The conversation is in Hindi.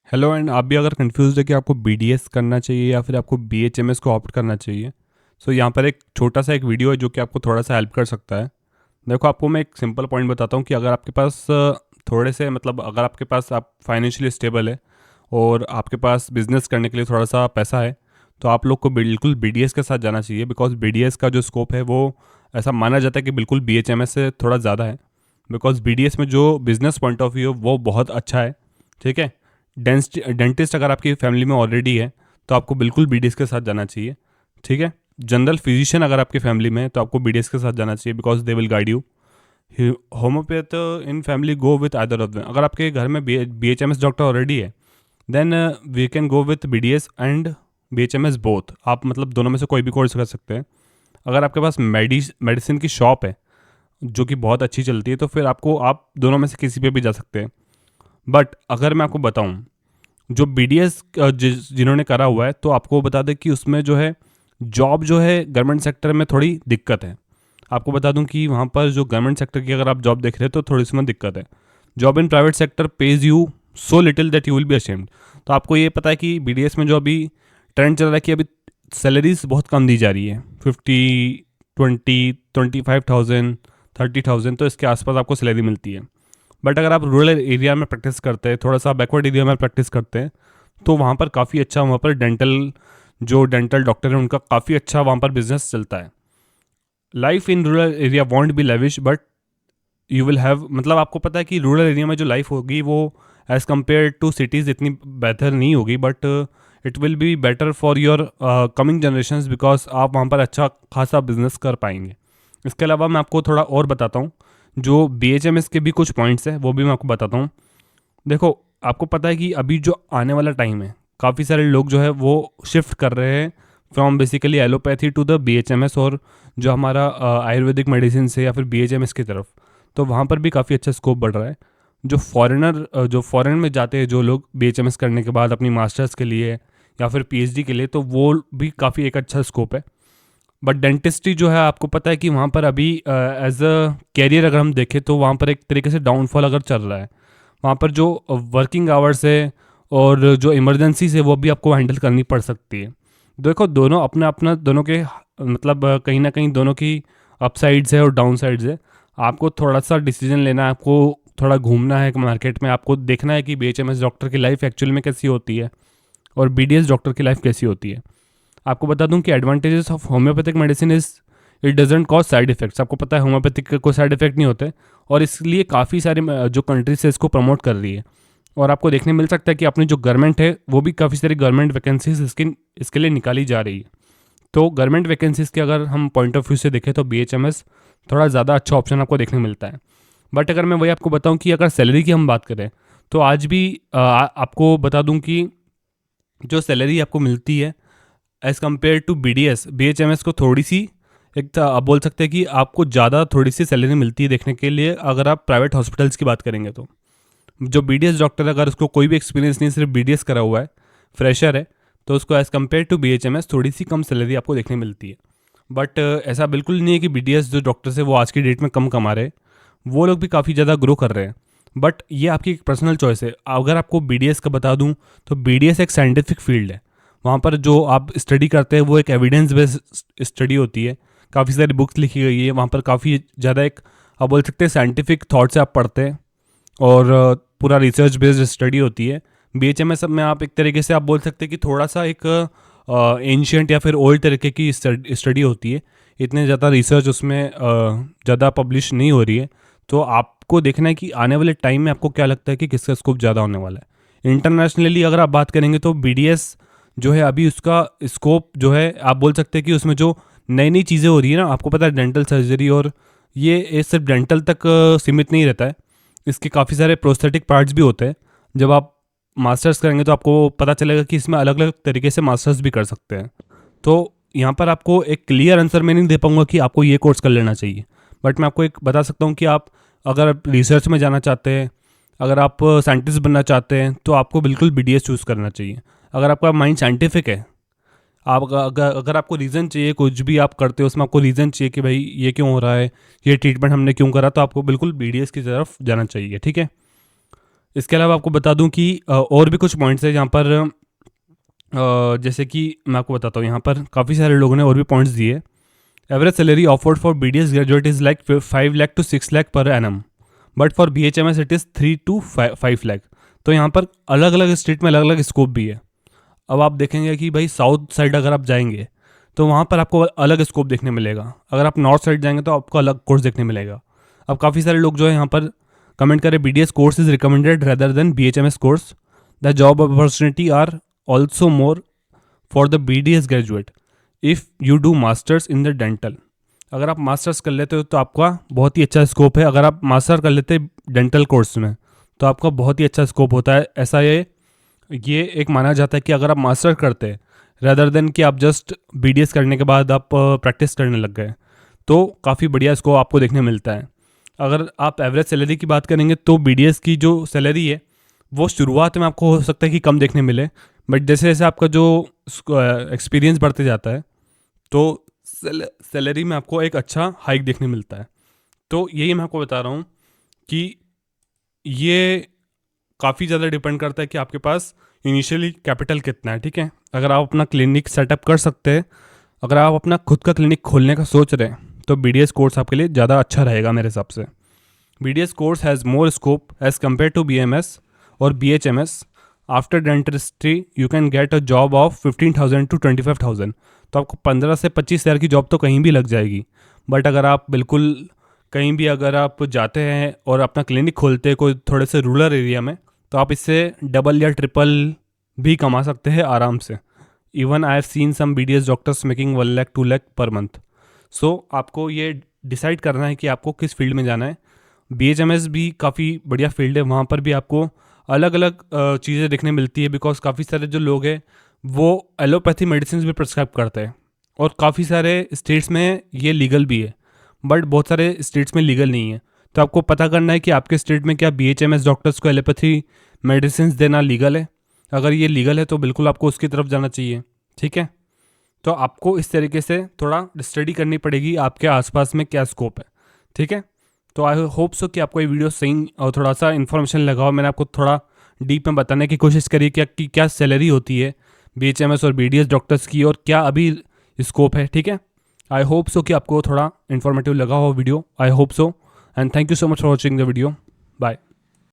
हेलो एंड आप भी अगर कंफ्यूज है कि आपको बीडीएस करना चाहिए या फिर आपको बीएचएमएस को ऑप्ट करना चाहिए, सो यहाँ पर एक छोटा सा एक वीडियो है जो कि आपको थोड़ा सा हेल्प कर सकता है। देखो, आपको मैं एक सिंपल पॉइंट बताता हूँ कि अगर आपके पास थोड़े से मतलब अगर आपके पास आप फाइनेंशियली स्टेबल है और आपके पास बिजनेस करने के लिए थोड़ा सा पैसा है, तो आप लोग को बिल्कुल बीडीएस के साथ जाना चाहिए। बिकॉज बीडीएस का जो स्कोप है वो ऐसा माना जाता है कि बिल्कुल बीएचएमएस से थोड़ा ज़्यादा है। बिकॉज बीडीएस में जो बिजनेस पॉइंट ऑफ व्यू वो बहुत अच्छा है। ठीक है। डेंटिस्ट अगर आपकी फैमिली में ऑलरेडी है तो आपको बिल्कुल बीडीएस के साथ जाना चाहिए। ठीक है। जनरल फिजिशियन अगर आपकी फैमिली में है तो आपको बीडीएस के साथ जाना चाहिए because they will guide you. Homeopath in family go with either of them. अगर आपके घर में बीएचएमएस डॉक्टर ऑलरेडी है then we can go with BDS and BHMS both. आप मतलब दोनों में से कोई भी कोर्स कर सकते हैं। अगर आपके पास मेडिसिन की शॉप है जो कि बहुत अच्छी चलती है तो फिर आप दोनों में से किसी पे भी जा सकते हैं। बट अगर मैं आपको बताऊं, जो बीडीएस जिन्होंने करा हुआ है तो आपको बता दें कि उसमें जो है जॉब जो है गवर्नमेंट सेक्टर में थोड़ी दिक्कत है। आपको बता दूं कि वहाँ पर जो गवर्नमेंट सेक्टर की अगर आप जॉब देख रहे हैं तो थोड़ी सी में दिक्कत है। Job in private sector page you so little that you will be ashamed. तो आपको ये पता है कि बीडीएस में जो अभी ट्रेंड चल रहा है कि अभी सैलरीज बहुत कम दी जा रही है, 25,000 30,000, तो इसके आसपास आपको सैलरी मिलती है। बट अगर आप रूरल एरिया में प्रैक्टिस करते हैं, थोड़ा सा बैकवर्ड एरिया में प्रैक्टिस करते हैं, तो वहाँ पर काफ़ी अच्छा वहाँ पर डेंटल डॉक्टर हैं उनका काफ़ी अच्छा वहाँ पर बिजनेस चलता है। Life in rural area won't be lavish but you will have, मतलब आपको पता है कि रूरल एरिया में जो लाइफ होगी वो एज़ कम्पेयर टू सिटीज़ इतनी बेहतर नहीं होगी, but it will be better for your coming generations because आप वहाँ पर अच्छा खासा बिजनेस कर पाएंगे। इसके अलावा मैं आपको थोड़ा और बताता हूँ, जो बीएचएमएस के भी कुछ पॉइंट्स हैं वो भी मैं आपको बताता हूँ। देखो, आपको पता है कि अभी जो आने वाला टाइम है काफ़ी सारे लोग जो है वो शिफ्ट कर रहे हैं from basically allopathy to the BHMS, और जो हमारा आयुर्वेदिक मेडिसिन से या फिर बीएचएमएस की तरफ, तो वहाँ पर भी काफ़ी अच्छा स्कोप बढ़ रहा है। जो फॉरेन में जाते हैं जो लोग बीएचएमएस करने के बाद अपनी मास्टर्स के लिए या फिर पीएचडी के लिए, तो वो भी काफ़ी एक अच्छा स्कोप है। बट डेंटिस्ट्री जो है आपको पता है कि वहाँ पर अभी एज अ कैरियर अगर हम देखें तो वहाँ पर एक तरीके से डाउनफॉल अगर चल रहा है। वहाँ पर जो वर्किंग आवर्स है और जो इमरजेंसीज है वो भी आपको हैंडल करनी पड़ सकती है। देखो, दोनों अपना अपना दोनों के मतलब कहीं ना कहीं दोनों की अपसाइड्स है और डाउन साइड्स है। आपको थोड़ा सा डिसीजन लेना है, आपको थोड़ा घूमना है मार्केट में, आपको देखना है कि बीएचएमएस डॉक्टर की लाइफ एक्चुअल में कैसी होती है और बीडीएस डॉक्टर की लाइफ कैसी होती है। आपको बता दूं कि advantages of homeopathic medicine is it doesn't cause side effects. आपको पता है होम्योपैथिक के कोई साइड इफेक्ट नहीं होते, और इसलिए काफ़ी सारे जो कंट्रीज है इसको प्रमोट कर रही है। और आपको देखने मिल सकता है कि अपनी जो गवर्नमेंट है वो भी काफ़ी सारी गवर्नमेंट वैकेंसीज इसके लिए निकाली जा रही है। तो गवर्नमेंट वैकेंसीज के अगर हम पॉइंट ऑफ व्यू से देखें तो बीएचएमएस थोड़ा ज़्यादा अच्छा ऑप्शन आपको देखने मिलता है। बट अगर मैं वही आपको बताऊं कि अगर सैलरी की हम बात करें तो आज भी आपको बता दूं कि जो सैलरी आपको मिलती है एज़ कम्पेयर टू बीएचएमएस को थोड़ी सी आप बोल सकते हैं कि आपको ज़्यादा थोड़ी सी सैलरी मिलती है देखने के लिए, अगर आप प्राइवेट हॉस्पिटल्स की बात करेंगे तो। जो बीडीएस डॉक्टर अगर उसको कोई भी एक्सपीरियंस नहीं, सिर्फ बीडीएस करा हुआ है, फ्रेशर है, तो उसको एज़ कम्पेयर टू बीएचएमएस थोड़ी सी कम सैलरी आपको देखने मिलती है। बट ऐसा बिल्कुल नहीं है कि बीडीएस जो डॉक्टर्स है वो आज की डेट में कम कमा रहे हैं, वो लोग भी काफ़ी ज़्यादा ग्रो कर रहे हैं। बट ये आपकी एक पर्सनल चॉइस है। अगर आपको बीडीएस का बता दूं तो बीडीएस एक साइंटिफिक फील्ड है। वहाँ पर जो आप स्टडी करते हैं वो एक एविडेंस बेस्ड स्टडी होती है, काफ़ी सारी बुक्स लिखी गई है वहाँ पर, काफ़ी ज़्यादा एक आप बोल सकते हैं साइंटिफिक थॉट से आप पढ़ते हैं, और पूरा रिसर्च बेस्ड स्टडी होती है। बीएचएमएस में आप एक तरीके से आप बोल सकते हैं कि थोड़ा सा एक एंशियंट या फिर ओल्ड तरीके की स्टडी होती है। इतने ज़्यादा रिसर्च उसमें ज़्यादा पब्लिश नहीं हो रही है। तो आपको देखना है कि आने वाले टाइम में आपको क्या लगता है कि किसका स्कोप ज़्यादा होने वाला है। इंटरनेशनली अगर आप बात करेंगे तो बीडीएस जो है अभी उसका स्कोप जो है आप बोल सकते हैं कि उसमें जो नई नई चीज़ें हो रही है ना, आपको पता है डेंटल सर्जरी, और ये सिर्फ डेंटल तक सीमित नहीं रहता है। इसके काफ़ी सारे प्रोस्थेटिक पार्ट्स भी होते हैं। जब आप मास्टर्स करेंगे तो आपको पता चलेगा कि इसमें अलग अलग तरीके से मास्टर्स भी कर सकते हैं। तो यहाँ पर आपको एक क्लियर आंसर मैं नहीं दे पाऊँगा कि आपको ये कोर्स कर लेना चाहिए, बट मैं आपको एक बता सकता हूँ कि आप अगर रिसर्च में जाना चाहते हैं, अगर आप साइंटिस्ट बनना चाहते हैं, तो आपको बिल्कुल बीडीएस चूज़ करना चाहिए। अगर आपका माइंड साइंटिफिक है, आप अगर आपको रीज़न चाहिए, कुछ भी आप करते हो उसमें आपको रीज़न चाहिए कि भाई ये क्यों हो रहा है, ये ट्रीटमेंट हमने क्यों करा, तो आपको बिल्कुल बीडीएस की तरफ जाना चाहिए। ठीक है। इसके अलावा आपको बता दूं कि और भी कुछ पॉइंट्स है जहाँ पर जैसे कि मैं आपको बताता हूँ, यहाँ पर काफ़ी सारे लोगों ने और भी पॉइंट्स दिए। Average salary offered for BDS graduate is like 5 lakh to 6 lakh per annum, but for BHMS it is 3 to 5 lakh. तो यहाँ पर अलग अलग स्टेट में अलग अलग स्कोप भी है। अब आप देखेंगे कि भाई साउथ साइड अगर आप जाएंगे तो वहाँ पर आपको अलग स्कोप देखने मिलेगा, अगर आप नॉर्थ साइड जाएंगे तो आपको अलग कोर्स देखने मिलेगा। अब काफ़ी सारे लोग जो है यहाँ पर कमेंट करें BDS course is recommended rather than BHMS course, the job opportunity are also more for the BDS graduate if you do masters in the dental. अगर आप मास्टर्स कर लेते हो तो आपका बहुत ही अच्छा स्कोप है। अगर आप मास्टर कर लेते डेंटल कोर्स में तो आपका बहुत ही अच्छा स्कोप होता है। ऐसा ये एक माना जाता है कि अगर आप मास्टर करते रेदर देन कि आप जस्ट BDS करने के बाद आप प्रैक्टिस करने लग गए, तो काफ़ी बढ़िया स्कोप आपको देखने मिलता है। अगर आप एवरेज सैलरी की बात करेंगे तो BDS की जो सैलरी है वो शुरुआत में आपको हो सकता है कि कम देखने मिले, बट जैसे जैसे आपका जो एक्सपीरियंस बढ़ते जाता है तो सैलरी में आपको एक अच्छा हाइक देखने मिलता है। तो यही मैं आपको बता रहा हूँ कि ये काफ़ी ज़्यादा डिपेंड करता है कि आपके पास इनिशियली कैपिटल कितना है। ठीक है, अगर आप अपना क्लिनिक सेटअप कर सकते हैं, अगर आप अपना खुद का क्लिनिक खोलने का सोच रहे हैं तो BDS कोर्स आपके लिए ज़्यादा अच्छा रहेगा मेरे हिसाब से। BDS course has more scope as compare to BMS और BHMS। After dentistry you can get a job of 15,000 to 25,000। तो आपको 15 से 25,000 की जॉब तो कहीं भी लग जाएगी। बट अगर आप बिल्कुल कहीं भी अगर आप जाते हैं और अपना क्लिनिक खोलते हैं कोई थोड़े से रूरल एरिया में, तो आप इससे डबल या ट्रिपल भी कमा सकते हैं आराम से। Even I have seen some BDS doctors making 1 lakh 2 lakh per month. सो आपको ये डिसाइड करना है कि आपको किस फील्ड में जाना है। BHMS भी काफ़ी बढ़िया फील्ड है, वहाँ पर भी आपको अलग अलग चीज़ें देखने मिलती है, बिकॉज काफ़ी सारे जो लोग हैं वो एलोपैथी मेडिसिन भी प्रिस्क्राइब करते हैं और काफ़ी सारे स्टेट्स में ये लीगल भी है, बट बहुत सारे स्टेट्स में लीगल नहीं है। तो आपको पता करना है कि आपके स्टेट में क्या BHMS डॉक्टर्स को एलोपैथी मेडिसिन देना लीगल है। अगर ये लीगल है तो बिल्कुल आपको उसकी तरफ जाना चाहिए। ठीक है, तो आपको इस तरीके से थोड़ा स्टडी करनी पड़ेगी आपके आसपास में क्या स्कोप है। ठीक है, तो आई होप सो कि आपको ये वीडियो सही और थोड़ा सा इन्फॉर्मेशन लगा हो। मैंने आपको थोड़ा डीप में बताने की कोशिश करी कि क्या सैलरी होती है BHMS और BDS डॉक्टर्स की और क्या अभी स्कोप है। ठीक है, आई होप सो कि आपको थोड़ा इन्फॉर्मेटिव लगा हो video. I hope so and thank you so much for watching the video. Bye.